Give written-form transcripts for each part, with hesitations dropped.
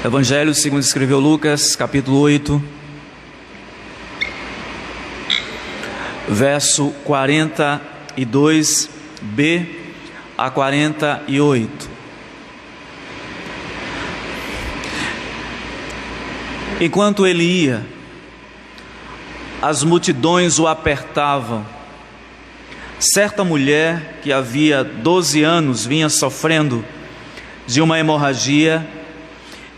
Evangelho segundo escreveu Lucas, capítulo 8, verso 42b a 48. Enquanto ele ia, as multidões o apertavam. Certa mulher que havia 12 anos vinha sofrendo de uma hemorragia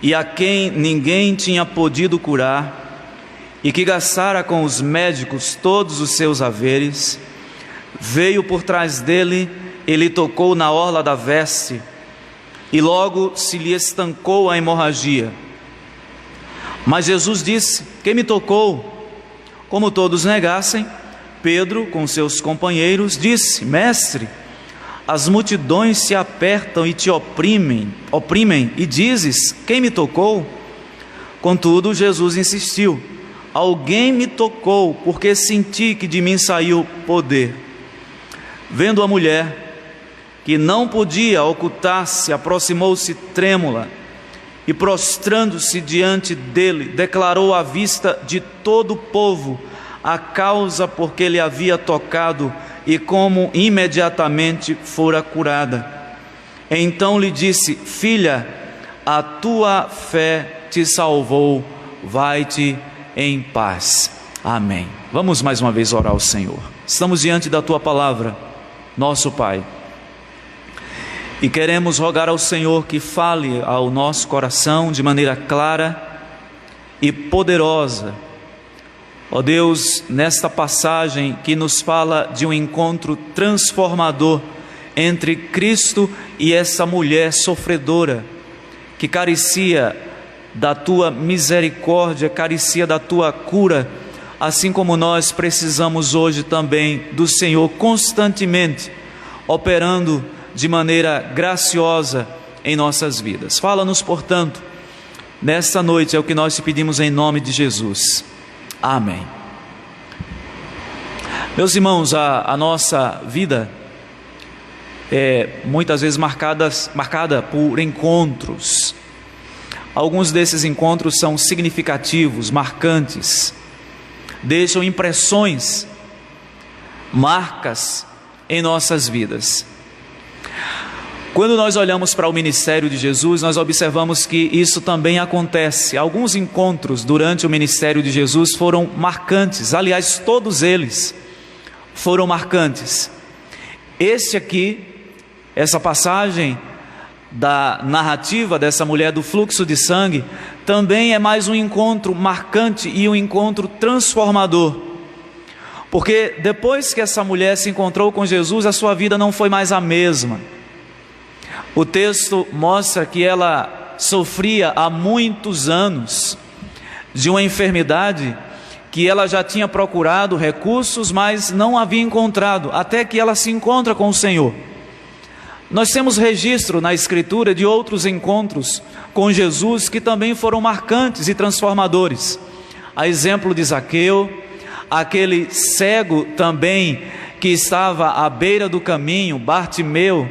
e a quem ninguém tinha podido curar, e que gastara com os médicos todos os seus haveres, veio por trás dele e lhe tocou na orla da veste, e logo se lhe estancou a hemorragia. Mas Jesus disse: quem me tocou? Como todos negassem, Pedro, com seus companheiros, disse: Mestre, as multidões se apertam e te oprimem, e dizes: quem me tocou? Contudo, Jesus insistiu: alguém me tocou, porque senti que de mim saiu poder. Vendo a mulher, que não podia ocultar-se, aproximou-se trêmula e, prostrando-se diante dele, declarou à vista de todo o povo a causa por que ele havia tocado e como imediatamente fora curada. Então lhe disse: filha, a tua fé te salvou, vai-te em paz. Amém. Vamos mais uma vez orar ao Senhor. Estamos diante da tua palavra, nosso Pai, e queremos rogar ao Senhor que fale ao nosso coração de maneira clara e poderosa. Ó Deus, nesta passagem que nos fala de um encontro transformador entre Cristo e essa mulher sofredora, que carecia da tua misericórdia, carecia da tua cura, assim como nós precisamos hoje também do Senhor constantemente, operando de maneira graciosa em nossas vidas. Fala-nos, portanto, nesta noite, é o que nós te pedimos em nome de Jesus. Amém. Meus irmãos, a nossa vida é muitas vezes marcada por encontros. Alguns desses encontros são significativos, marcantes, deixam impressões, marcas em nossas vidas. Quando nós olhamos para o ministério de Jesus, nós observamos que isso também acontece. Alguns encontros durante o ministério de Jesus foram marcantes, aliás, todos eles foram marcantes. Este aqui, essa passagem da narrativa dessa mulher do fluxo de sangue, também é mais um encontro marcante e um encontro transformador. Porque depois que essa mulher se encontrou com Jesus, a sua vida não foi mais a mesma. O texto mostra que ela sofria há muitos anos de uma enfermidade que ela já tinha procurado recursos, mas não havia encontrado, até que ela se encontra com o Senhor. Nós temos registro na Escritura de outros encontros com Jesus que também foram marcantes e transformadores. A exemplo de Zaqueu, aquele cego também que estava à beira do caminho, Bartimeu.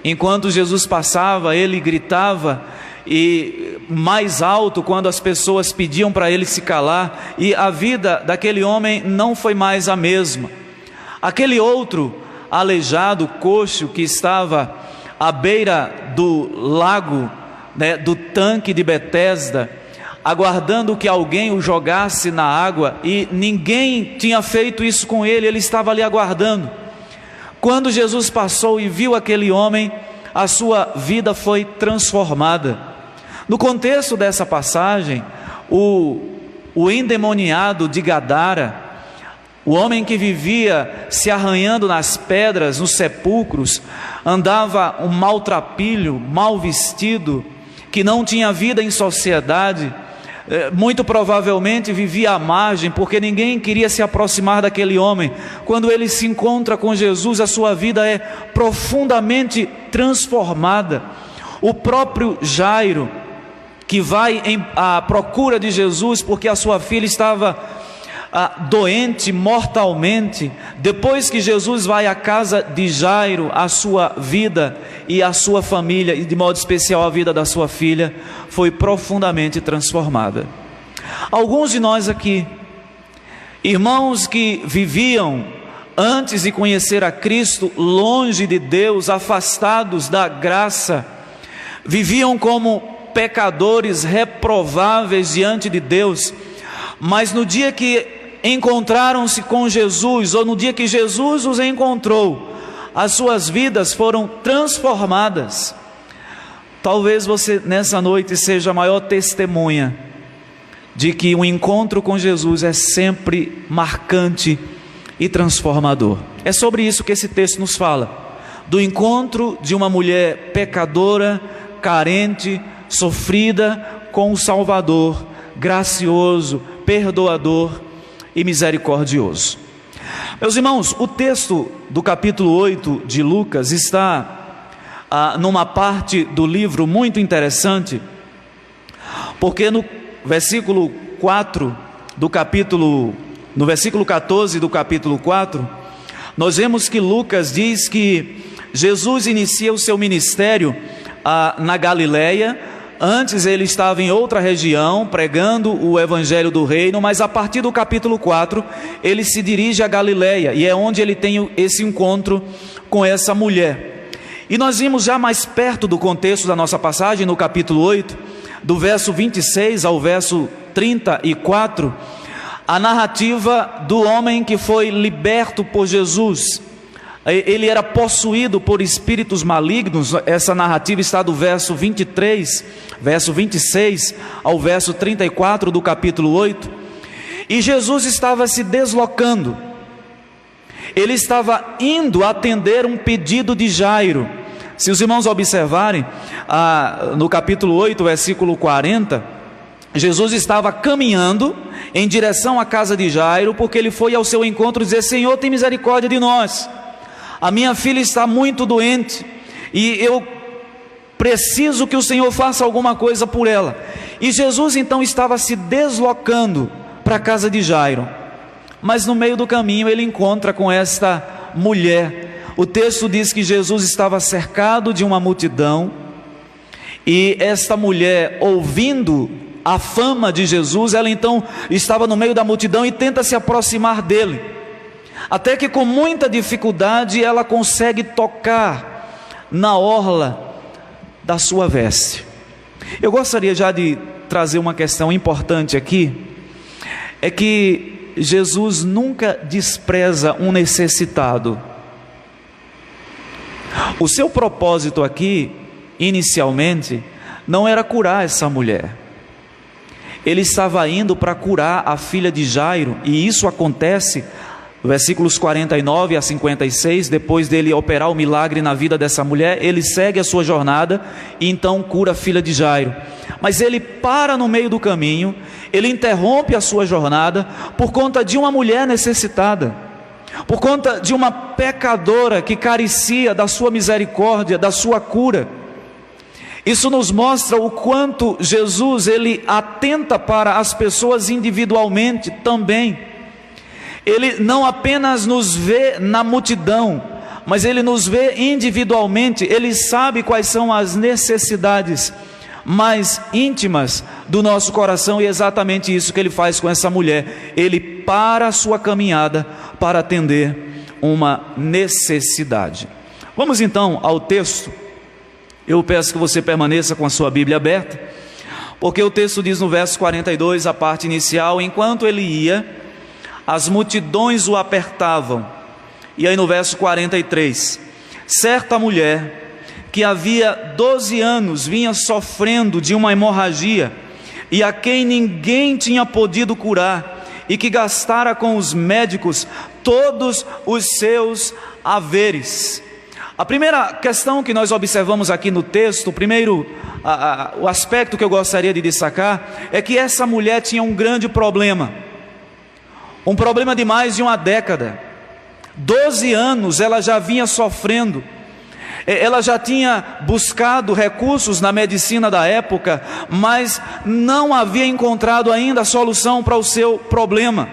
Enquanto Jesus passava, ele gritava e mais alto quando as pessoas pediam para ele se calar, e a vida daquele homem não foi mais a mesma. Aquele outro aleijado, coxo, que estava à beira do lago, do tanque de Betesda, aguardando que alguém o jogasse na água, e ninguém tinha feito isso com ele, ele estava ali aguardando. Quando Jesus passou e viu aquele homem, a sua vida foi transformada. No contexto dessa passagem, o endemoniado de Gadara, o homem que vivia se arranhando nas pedras, nos sepulcros, andava um maltrapilho, mal vestido, que não tinha vida em sociedade, muito provavelmente vivia à margem, porque ninguém queria se aproximar daquele homem. Quando ele se encontra com Jesus, a sua vida é profundamente transformada. O próprio Jairo, que vai à procura de Jesus, porque a sua filha estava doente mortalmente, depois que Jesus vai à casa de Jairo, a sua vida e a sua família, e de modo especial a vida da sua filha, foi profundamente transformada. Alguns de nós aqui, irmãos que viviam antes de conhecer a Cristo, longe de Deus, afastados da graça, viviam como pecadores reprováveis diante de Deus, mas no dia que encontraram-se com Jesus, ou no dia que Jesus os encontrou, as suas vidas foram transformadas. Talvez você nessa noite seja a maior testemunha de que um encontro com Jesus é sempre marcante e transformador. É sobre isso que esse texto nos fala, do encontro de uma mulher pecadora, carente, sofrida, com o Salvador, gracioso, perdoador e misericordioso. Meus irmãos, o texto do capítulo 8 de Lucas está numa parte do livro muito interessante, porque no versículo 4 do capítulo, no versículo 14 do capítulo 4, nós vemos que Lucas diz que Jesus inicia o seu ministério na Galileia. Antes ele estava em outra região, pregando o evangelho do reino, mas a partir do capítulo 4, ele se dirige à Galileia, e é onde ele tem esse encontro com essa mulher. E nós vimos já mais perto do contexto da nossa passagem, no capítulo 8, do verso 26 ao verso 34, a narrativa do homem que foi liberto por Jesus. Ele era possuído por espíritos malignos. Essa narrativa está do verso 23, verso 26 ao verso 34 do capítulo 8. E Jesus estava se deslocando, ele estava indo atender um pedido de Jairo. Se os irmãos observarem, no capítulo 8, versículo 40, Jesus estava caminhando em direção à casa de Jairo, porque ele foi ao seu encontro dizer: Senhor, tem misericórdia de nós, a minha filha está muito doente e eu preciso que o Senhor faça alguma coisa por ela. E Jesus então estava se deslocando para a casa de Jairo, mas no meio do caminho ele encontra com esta mulher. O texto diz que Jesus estava cercado de uma multidão, e esta mulher, ouvindo a fama de Jesus, ela então estava no meio da multidão e tenta se aproximar dele, até que com muita dificuldade ela consegue tocar na orla da sua veste. Eu gostaria já de trazer uma questão importante aqui, é que Jesus nunca despreza um necessitado. O seu propósito aqui, inicialmente, não era curar essa mulher. Ele estava indo para curar a filha de Jairo, e isso acontece versículos 49 a 56, depois dele operar o milagre na vida dessa mulher, ele segue a sua jornada e então cura a filha de Jairo. Mas ele para no meio do caminho, ele interrompe a sua jornada por conta de uma mulher necessitada, por conta de uma pecadora que carecia da sua misericórdia, da sua cura. Isso nos mostra o quanto Jesus, ele atenta para as pessoas individualmente também. Ele não apenas nos vê na multidão, mas ele nos vê individualmente. Ele sabe quais são as necessidades mais íntimas do nosso coração, e é exatamente isso que ele faz com essa mulher. Ele para a sua caminhada para atender uma necessidade. Vamos então ao texto. Eu peço que você permaneça com a sua Bíblia aberta, porque o texto diz no verso 42, a parte inicial: enquanto ele ia, as multidões o apertavam. E aí no verso 43, certa mulher que havia 12 anos vinha sofrendo de uma hemorragia, e a quem ninguém tinha podido curar, e que gastara com os médicos todos os seus haveres. A primeira questão que nós observamos aqui no texto, o aspecto que eu gostaria de destacar, é que essa mulher tinha um grande problema. Um problema de mais de uma década. 12 anos ela já vinha sofrendo. Ela já tinha buscado recursos na medicina da época, mas não havia encontrado ainda a solução para o seu problema.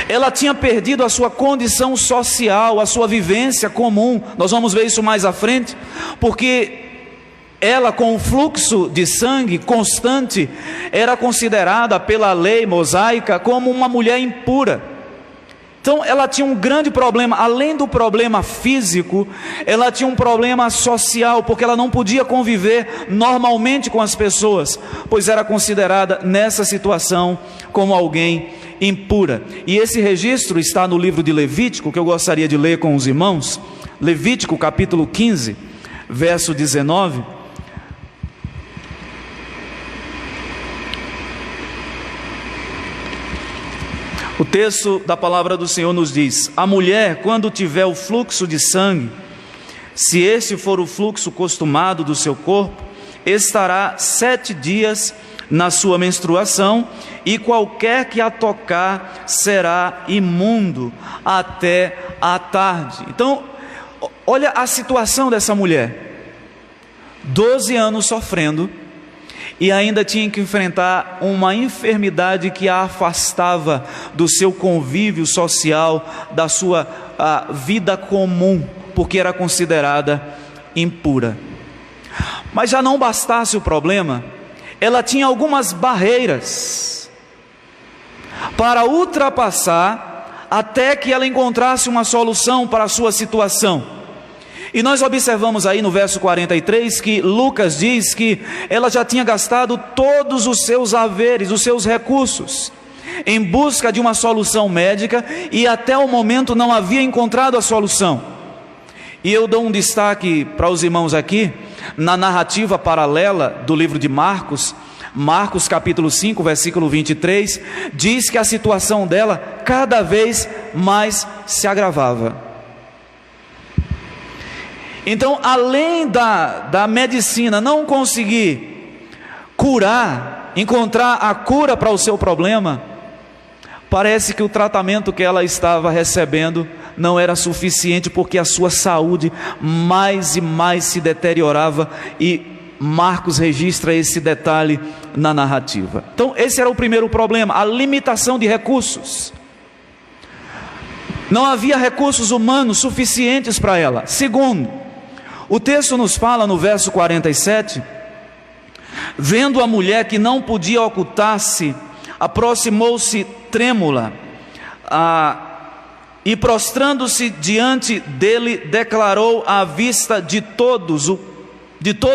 Ela tinha perdido a sua condição social, a sua vivência comum. Nós vamos ver isso mais à frente, porque ela, com o fluxo de sangue constante, era considerada pela lei mosaica como uma mulher impura. Então ela tinha um grande problema, além do problema físico, ela tinha um problema social, porque ela não podia conviver normalmente com as pessoas, pois era considerada nessa situação como alguém impura. E esse registro está no livro de Levítico, que eu gostaria de ler com os irmãos. Levítico capítulo 15, verso 19. O texto da palavra do Senhor nos diz: a mulher, quando tiver o fluxo de sangue, se este for o fluxo costumado do seu corpo, estará 7 dias na sua menstruação, e qualquer que a tocar será imundo até a tarde. Então, olha a situação dessa mulher: 12 anos sofrendo, e ainda tinha que enfrentar uma enfermidade que a afastava do seu convívio social, da sua vida comum, porque era considerada impura. Mas já não bastasse o problema, ela tinha algumas barreiras para ultrapassar até que ela encontrasse uma solução para a sua situação. E nós observamos aí no verso 43 que Lucas diz que ela já tinha gastado todos os seus haveres, os seus recursos, em busca de uma solução médica, e até o momento não havia encontrado a solução. E eu dou um destaque para os irmãos aqui, na narrativa paralela do livro de Marcos. Marcos capítulo 5, versículo 23, diz que a situação dela cada vez mais se agravava. Então, além da medicina não conseguir curar, encontrar a cura para o seu problema, parece que o tratamento que ela estava recebendo não era suficiente, porque a sua saúde mais e mais se deteriorava, e Marcos registra esse detalhe na narrativa. Então, esse era o primeiro problema, a limitação de recursos. Não havia recursos humanos suficientes para ela. Segundo, o texto nos fala no verso 47, vendo a mulher que não podia ocultar-se, aproximou-se trêmula, e prostrando-se diante dele, declarou à vista de todo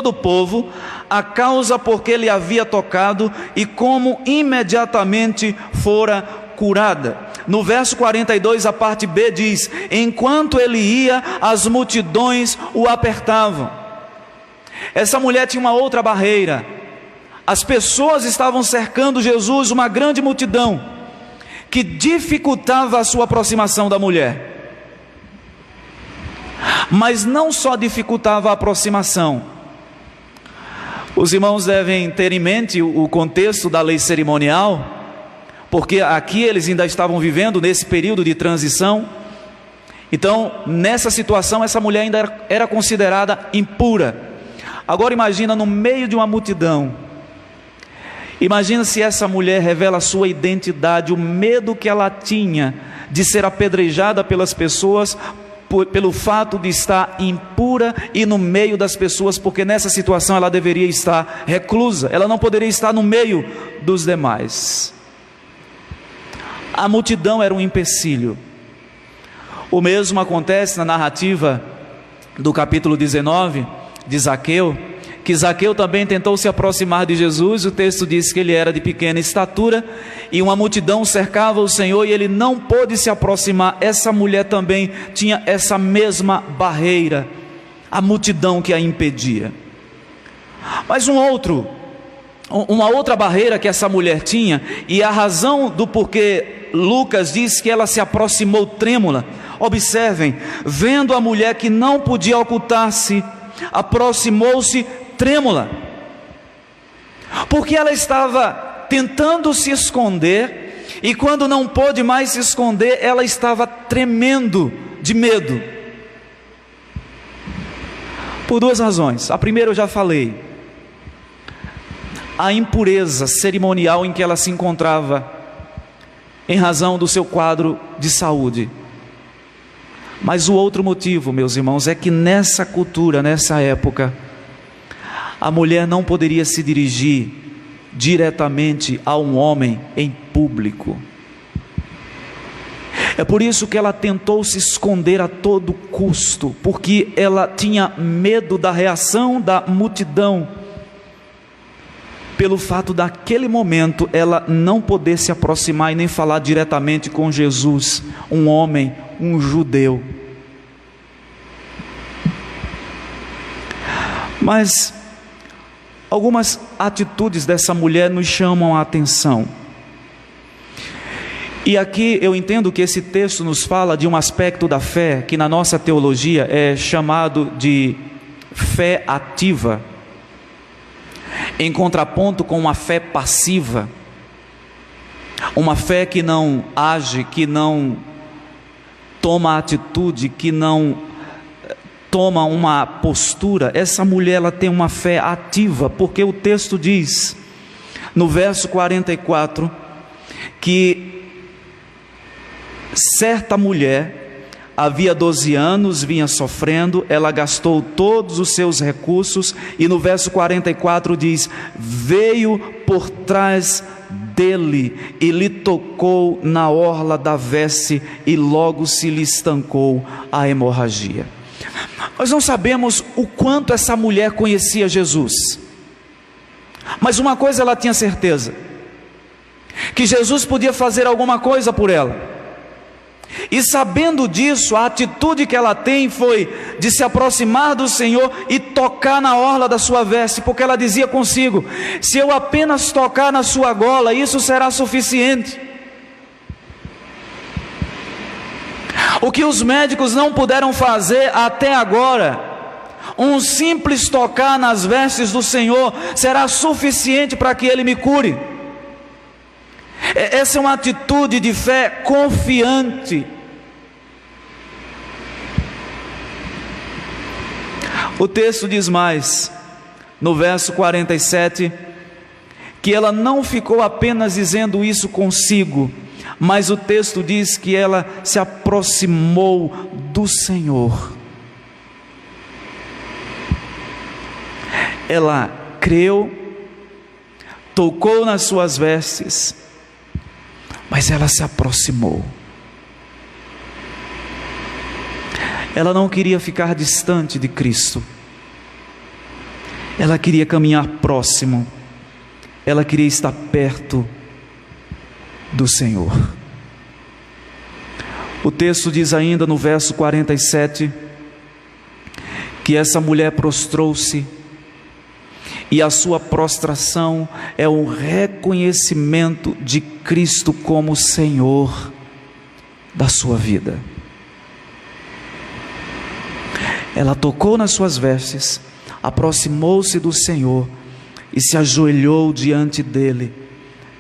o povo, a causa por que ele havia tocado e como imediatamente fora curada. No verso 42, a parte B diz: enquanto ele ia, as multidões o apertavam. Essa mulher tinha uma outra barreira. As pessoas estavam cercando Jesus, uma grande multidão, que dificultava a sua aproximação da mulher. Mas não só dificultava a aproximação. Os irmãos devem ter em mente o contexto da lei cerimonial, porque aqui eles ainda estavam vivendo nesse período de transição. Então, nessa situação, essa mulher ainda era considerada impura. Agora imagina, no meio de uma multidão, imagina se essa mulher revela a sua identidade, o medo que ela tinha de ser apedrejada pelas pessoas, pelo fato de estar impura e no meio das pessoas, porque nessa situação ela deveria estar reclusa, ela não poderia estar no meio dos demais. A multidão era um empecilho. O mesmo acontece na narrativa do capítulo 19 de Zaqueu, que Zaqueu também tentou se aproximar de Jesus. O texto diz que ele era de pequena estatura e uma multidão cercava o Senhor e ele não pôde se aproximar. Essa mulher também tinha essa mesma barreira, a multidão que a impedia. Mas uma outra barreira que essa mulher tinha, e a razão do porquê Lucas diz que ela se aproximou trêmula, observem: vendo a mulher que não podia ocultar-se, aproximou-se trêmula, porque ela estava tentando se esconder, e quando não pôde mais se esconder, ela estava tremendo de medo, por duas razões. A primeira eu já falei: a impureza cerimonial em que ela se encontrava. em razão do seu quadro de saúde. Mas o outro motivo, meus irmãos, é que nessa cultura, nessa época, a mulher não poderia se dirigir diretamente a um homem em público. É por isso que ela tentou se esconder a todo custo, porque ela tinha medo da reação da multidão, pelo fato daquele momento ela não poder se aproximar e nem falar diretamente com Jesus, um homem, um judeu. Mas algumas atitudes dessa mulher nos chamam a atenção. E aqui eu entendo que esse texto nos fala de um aspecto da fé que na nossa teologia é chamado de fé ativa, em contraponto com uma fé passiva, uma fé que não age, que não toma atitude, que não toma uma postura. Essa mulher, ela tem uma fé ativa, porque o texto diz, no verso 44, que certa mulher, havia 12 anos, vinha sofrendo, ela gastou todos os seus recursos, e no verso 44 diz, veio por trás dele, e lhe tocou na orla da veste, e logo se lhe estancou a hemorragia. Nós não sabemos o quanto essa mulher conhecia Jesus, mas uma coisa ela tinha certeza, que Jesus podia fazer alguma coisa por ela. E sabendo disso, a atitude que ela tem foi de se aproximar do Senhor e tocar na orla da sua veste, porque ela dizia consigo, se eu apenas tocar na sua gola, isso será suficiente. O que os médicos não puderam fazer até agora, um simples tocar nas vestes do Senhor será suficiente para que Ele me cure. Essa é uma atitude de fé confiante. O texto diz mais, no verso 47, que ela não ficou apenas dizendo isso consigo, mas o texto diz que ela se aproximou do Senhor. Ela creu, tocou nas suas vestes, mas ela se aproximou. Ela não queria ficar distante de Cristo, ela queria caminhar próximo, ela queria estar perto do Senhor. O texto diz ainda no verso 47, que essa mulher prostrou-se, e a sua prostração é um reconhecimento de Cristo como Senhor da sua vida. Ela tocou nas suas vestes, aproximou-se do Senhor e se ajoelhou diante dele,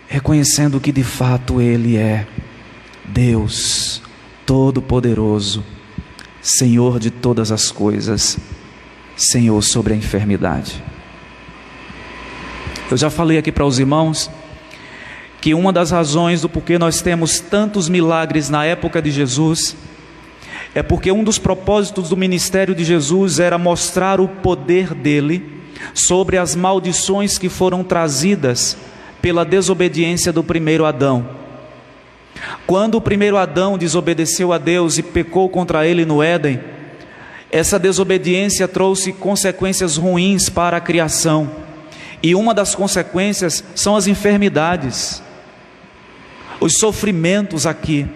reconhecendo que de fato Ele é Deus Todo-Poderoso, Senhor de todas as coisas, Senhor sobre a enfermidade. Eu já falei aqui para os irmãos que uma das razões do porquê nós temos tantos milagres na época de Jesus é porque um dos propósitos do ministério de Jesus era mostrar o poder dele sobre as maldições que foram trazidas pela desobediência do primeiro Adão. Quando o primeiro Adão desobedeceu a Deus e pecou contra ele no Éden, essa desobediência trouxe consequências ruins para a criação. E uma das consequências são as enfermidades, os sofrimentos aqui.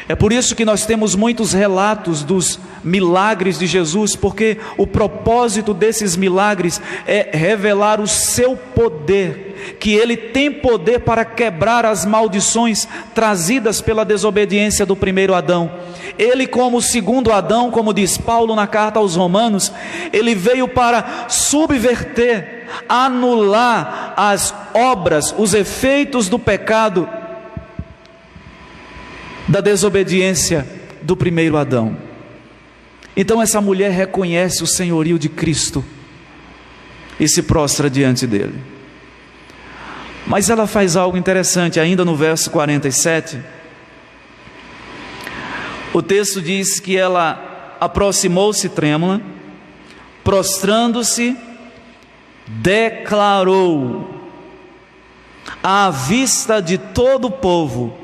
É por isso que nós temos muitos relatos dos milagres de Jesus, porque o propósito desses milagres é revelar o seu poder, que Ele tem poder para quebrar as maldições trazidas pela desobediência do primeiro Adão. Ele, como o segundo Adão, como diz Paulo na carta aos Romanos, Ele veio para subverter, anular as obras, os efeitos do pecado, da desobediência do primeiro Adão. Então essa mulher reconhece o senhorio de Cristo e se prostra diante dele. Mas ela faz algo interessante, ainda no verso 47. O texto diz que ela aproximou-se trêmula, prostrando-se, declarou à vista de todo o povo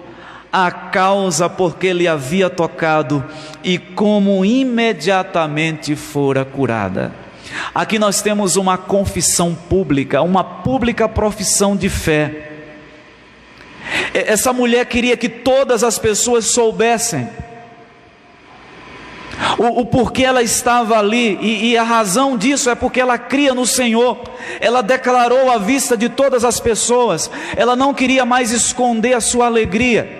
a causa porque lhe havia tocado e como imediatamente fora curada. Aqui nós temos uma confissão pública, uma pública profissão de fé. Essa mulher queria que todas as pessoas soubessem o porquê ela estava ali, e a razão disso é porque ela cria no Senhor. Ela declarou à vista de todas as pessoas, ela não queria mais esconder a sua alegria.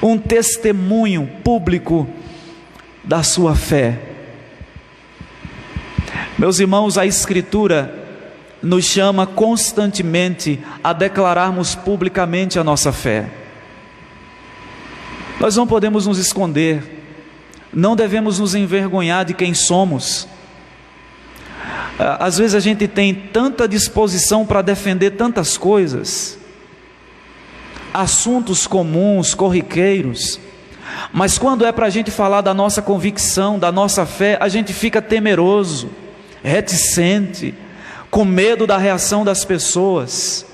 Um testemunho público da sua fé. Meus irmãos, a Escritura nos chama constantemente a declararmos publicamente a nossa fé. Nós não podemos nos esconder, não devemos nos envergonhar de quem somos. Às vezes a gente tem tanta disposição para defender tantas coisas, assuntos comuns, corriqueiros, mas quando é para a gente falar da nossa convicção, da nossa fé, a gente fica temeroso, reticente, com medo da reação das pessoas.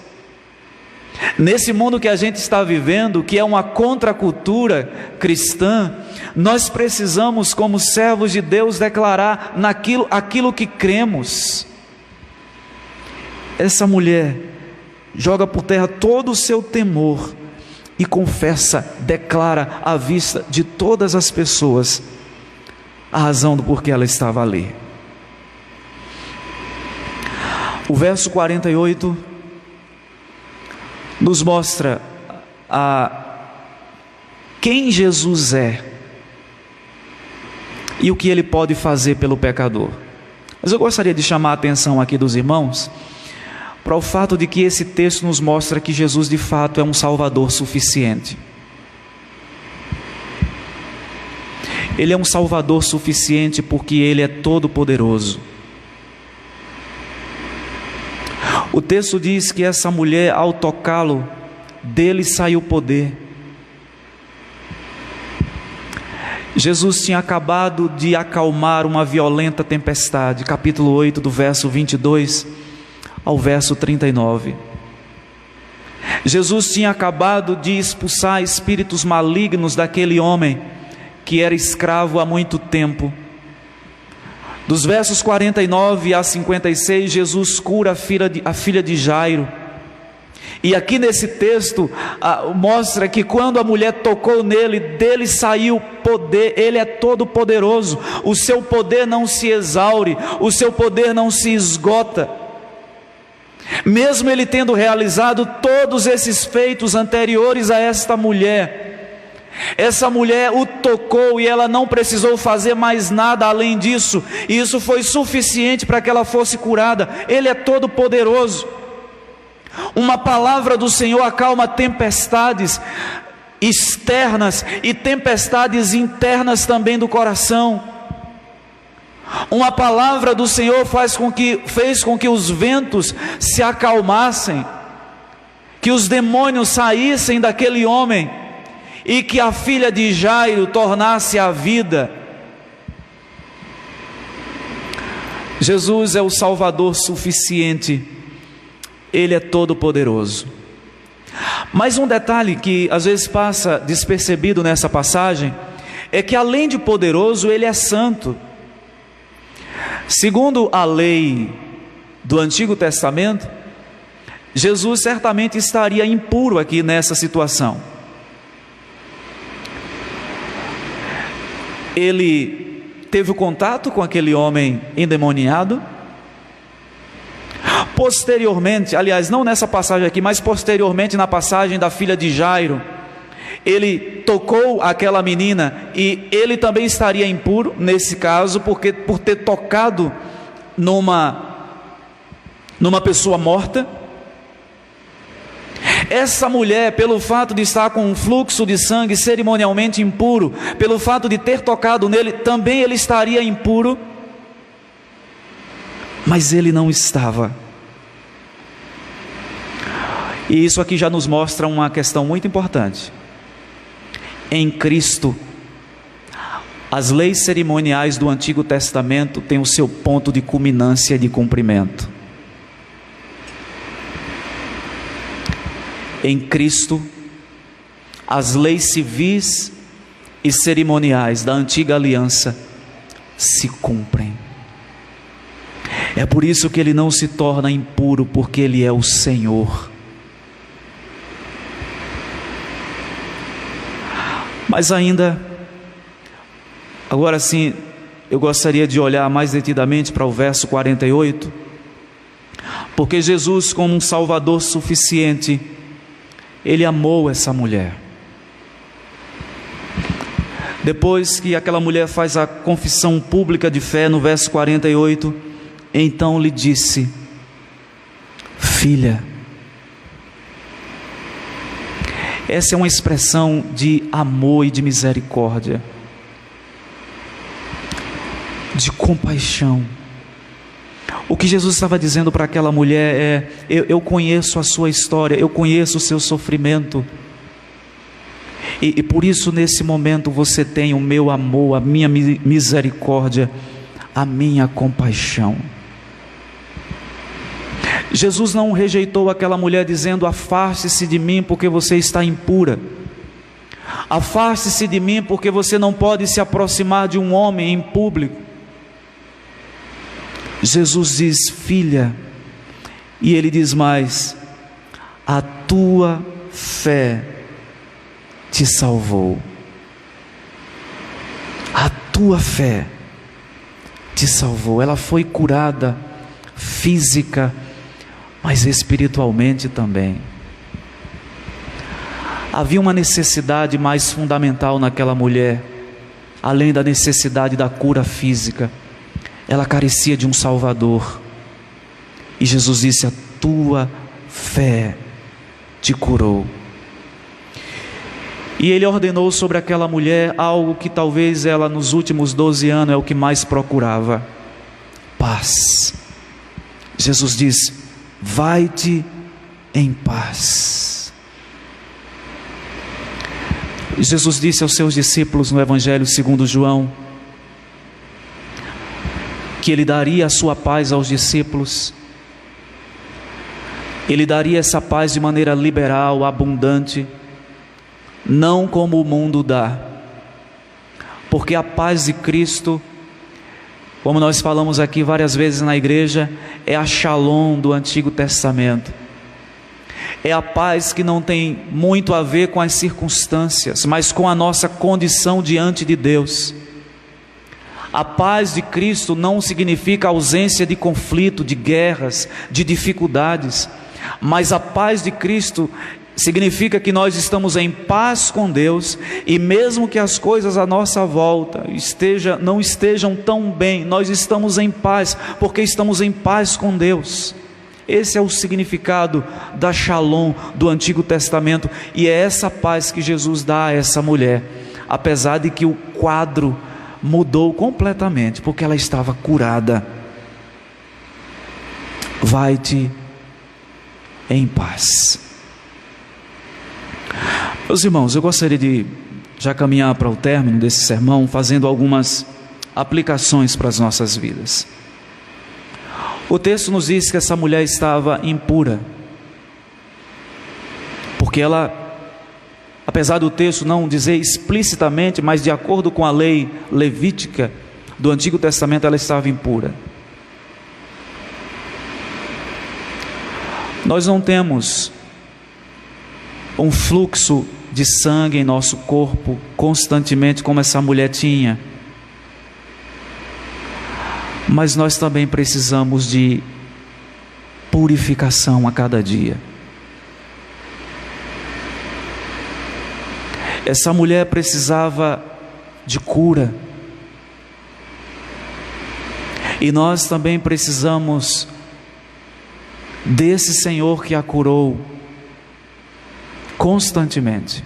Nesse mundo que a gente está vivendo, que é uma contracultura cristã, nós precisamos, como servos de Deus, declarar aquilo que cremos. Essa mulher joga por terra todo o seu temor e confessa, declara à vista de todas as pessoas a razão do porquê ela estava ali. O verso 48 nos mostra quem Jesus é e o que Ele pode fazer pelo pecador. Mas eu gostaria de chamar a atenção aqui dos irmãos para o fato de que esse texto nos mostra que Jesus de fato é um Salvador suficiente. Ele é um Salvador suficiente porque Ele é todo poderoso. O texto diz que essa mulher, ao tocá-lo, dele saiu poder. Jesus tinha acabado de acalmar uma violenta tempestade, capítulo 8, do verso 22 ao verso 39. Jesus tinha acabado de expulsar espíritos malignos daquele homem que era escravo há muito tempo. Dos versos 49 a 56, Jesus cura a filha de Jairo. E aqui nesse texto mostra que quando a mulher tocou nele, dele saiu poder. Ele é todo poderoso, o seu poder não se exaure, o seu poder não se esgota. Mesmo ele tendo realizado todos esses feitos anteriores a esta mulher, essa mulher o tocou e ela não precisou fazer mais nada além disso, e isso foi suficiente para que ela fosse curada. Ele é todo poderoso. Uma palavra do Senhor acalma tempestades externas e tempestades internas também do coração. Uma palavra do Senhor fez com que os ventos se acalmassem, que os demônios saíssem daquele homem e que a filha de Jairo tornasse a vida. Jesus é o Salvador suficiente, Ele é todo poderoso. Mas um detalhe que às vezes passa despercebido nessa passagem é que além de poderoso, Ele é santo. Segundo a lei do Antigo Testamento, Jesus certamente estaria impuro aqui nessa situação. Ele teve o contato com aquele homem endemoniado. Posteriormente, aliás, não nessa passagem aqui, mas posteriormente na passagem da filha de Jairo, ele tocou aquela menina e ele também estaria impuro nesse caso, porque por ter tocado numa pessoa morta. Essa mulher, pelo fato de estar com um fluxo de sangue cerimonialmente impuro, pelo fato de ter tocado nele, também ele estaria impuro, mas ele não estava. E isso aqui já nos mostra uma questão muito importante. Em Cristo, as leis cerimoniais do Antigo Testamento têm o seu ponto de culminância e de cumprimento. Em Cristo, as leis civis e cerimoniais da antiga aliança se cumprem. É por isso que ele não se torna impuro, porque ele é o Senhor. Mas ainda, agora sim, eu gostaria de olhar mais detidamente para o verso 48, porque Jesus, como um Salvador suficiente, ele amou essa mulher. Depois que aquela mulher faz a confissão pública de fé, no verso 48, então lhe disse: filha. Essa é uma expressão de amor e de misericórdia, de compaixão. O que Jesus estava dizendo para aquela mulher é: eu conheço a sua história, eu conheço o seu sofrimento, e por isso nesse momento você tem o meu amor, a minha misericórdia, a minha compaixão. Jesus não rejeitou aquela mulher dizendo: afaste-se de mim porque você está impura, afaste-se de mim porque você não pode se aproximar de um homem em público. Jesus diz: filha, e ele diz mais: a tua fé te salvou. A tua fé te salvou. Ela foi curada física, mas espiritualmente também. Havia uma necessidade mais fundamental naquela mulher, além da necessidade da cura física. Ela carecia de um Salvador, e Jesus disse: a tua fé te curou. E ele ordenou sobre aquela mulher algo que talvez ela nos últimos 12 anos é o que mais procurava: paz. Jesus disse: vai-te em paz. Jesus disse aos seus discípulos no Evangelho segundo João que ele daria a sua paz aos discípulos. Ele daria essa paz de maneira liberal, abundante, não como o mundo dá, porque a paz de Cristo, como nós falamos aqui várias vezes na igreja, é a Shalom do Antigo Testamento. É a paz que não tem muito a ver com as circunstâncias, mas com a nossa condição diante de Deus. A paz de Cristo não significa ausência de conflito, de guerras, de dificuldades, mas a paz de Cristo significa que nós estamos em paz com Deus, e mesmo que as coisas à nossa volta não estejam tão bem, nós estamos em paz, porque estamos em paz com Deus. Esse é o significado da Shalom do Antigo Testamento, e é essa paz que Jesus dá a essa mulher, apesar de que o quadro mudou completamente, porque ela estava curada. Vai-te em paz. Meus irmãos, eu gostaria de já caminhar para o término desse sermão, fazendo algumas aplicações para as nossas vidas. O texto nos diz que essa mulher estava impura, porque ela, apesar do texto não dizer explicitamente, mas de acordo com a lei levítica do Antigo Testamento, ela estava impura. Nós não temos um fluxo de sangue em nosso corpo constantemente como essa mulher tinha, mas nós também precisamos de purificação a cada dia. Essa mulher precisava de cura, e nós também precisamos desse Senhor que a curou constantemente.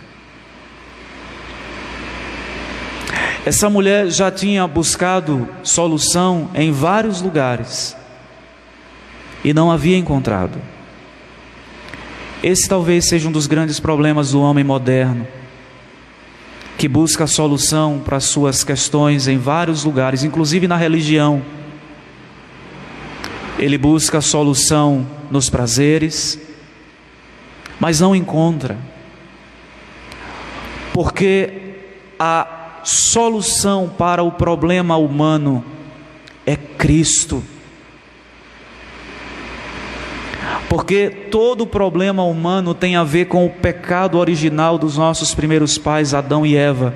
Essa mulher já tinha buscado solução em vários lugares e não havia encontrado. Esse talvez seja um dos grandes problemas do homem moderno, que busca a solução para suas questões em vários lugares, inclusive na religião. Ele busca a solução nos prazeres, mas não encontra, porque a solução para o problema humano é Cristo. Porque todo problema humano tem a ver com o pecado original dos nossos primeiros pais, Adão e Eva.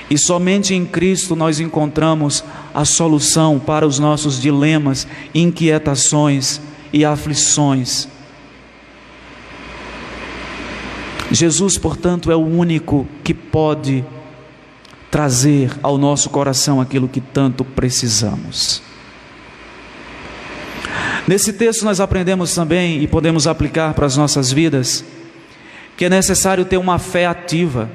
E somente em Cristo nós encontramos a solução para os nossos dilemas, inquietações e aflições. Jesus, portanto, é o único que pode trazer ao nosso coração aquilo que tanto precisamos. Nesse texto nós aprendemos também, e podemos aplicar para as nossas vidas, que é necessário ter uma fé ativa.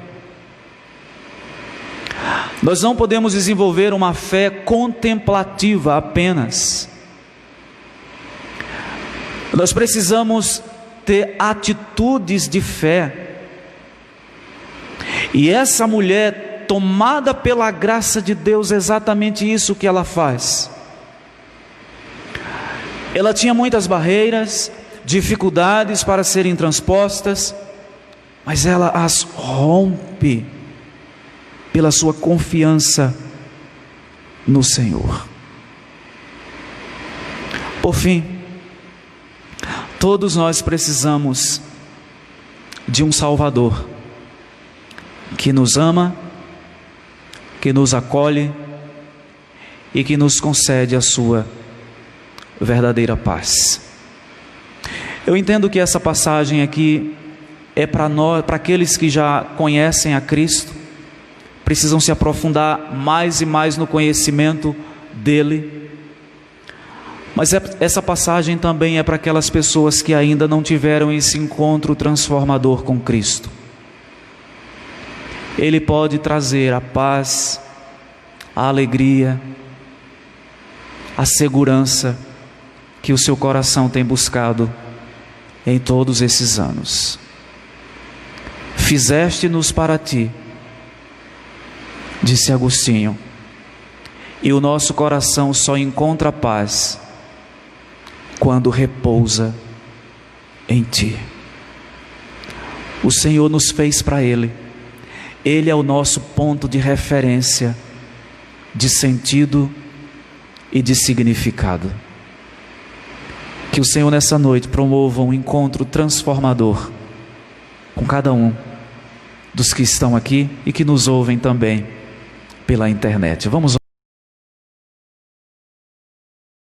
Nós não podemos desenvolver uma fé contemplativa apenas. Nós precisamos ter atitudes de fé. E essa mulher, tomada pela graça de Deus, é exatamente isso que ela faz. Ela tinha muitas barreiras, dificuldades para serem transpostas, mas ela as rompe pela sua confiança no Senhor. Por fim, todos nós precisamos de um Salvador que nos ama, que nos acolhe e que nos concede a sua verdadeira paz. Eu entendo que essa passagem aqui é para nós, para aqueles que já conhecem a Cristo, precisam se aprofundar mais e mais no conhecimento dele. Mas essa passagem também é para aquelas pessoas que ainda não tiveram esse encontro transformador com Cristo. Ele pode trazer a paz, a alegria, a segurança que o seu coração tem buscado em todos esses anos. Fizeste-nos para ti, disse Agostinho, e o nosso coração só encontra paz quando repousa em ti. O Senhor nos fez para Ele. Ele é o nosso ponto de referência, de sentido e de significado. Que o Senhor nessa noite promova um encontro transformador com cada um dos que estão aqui e que nos ouvem também pela internet. Vamos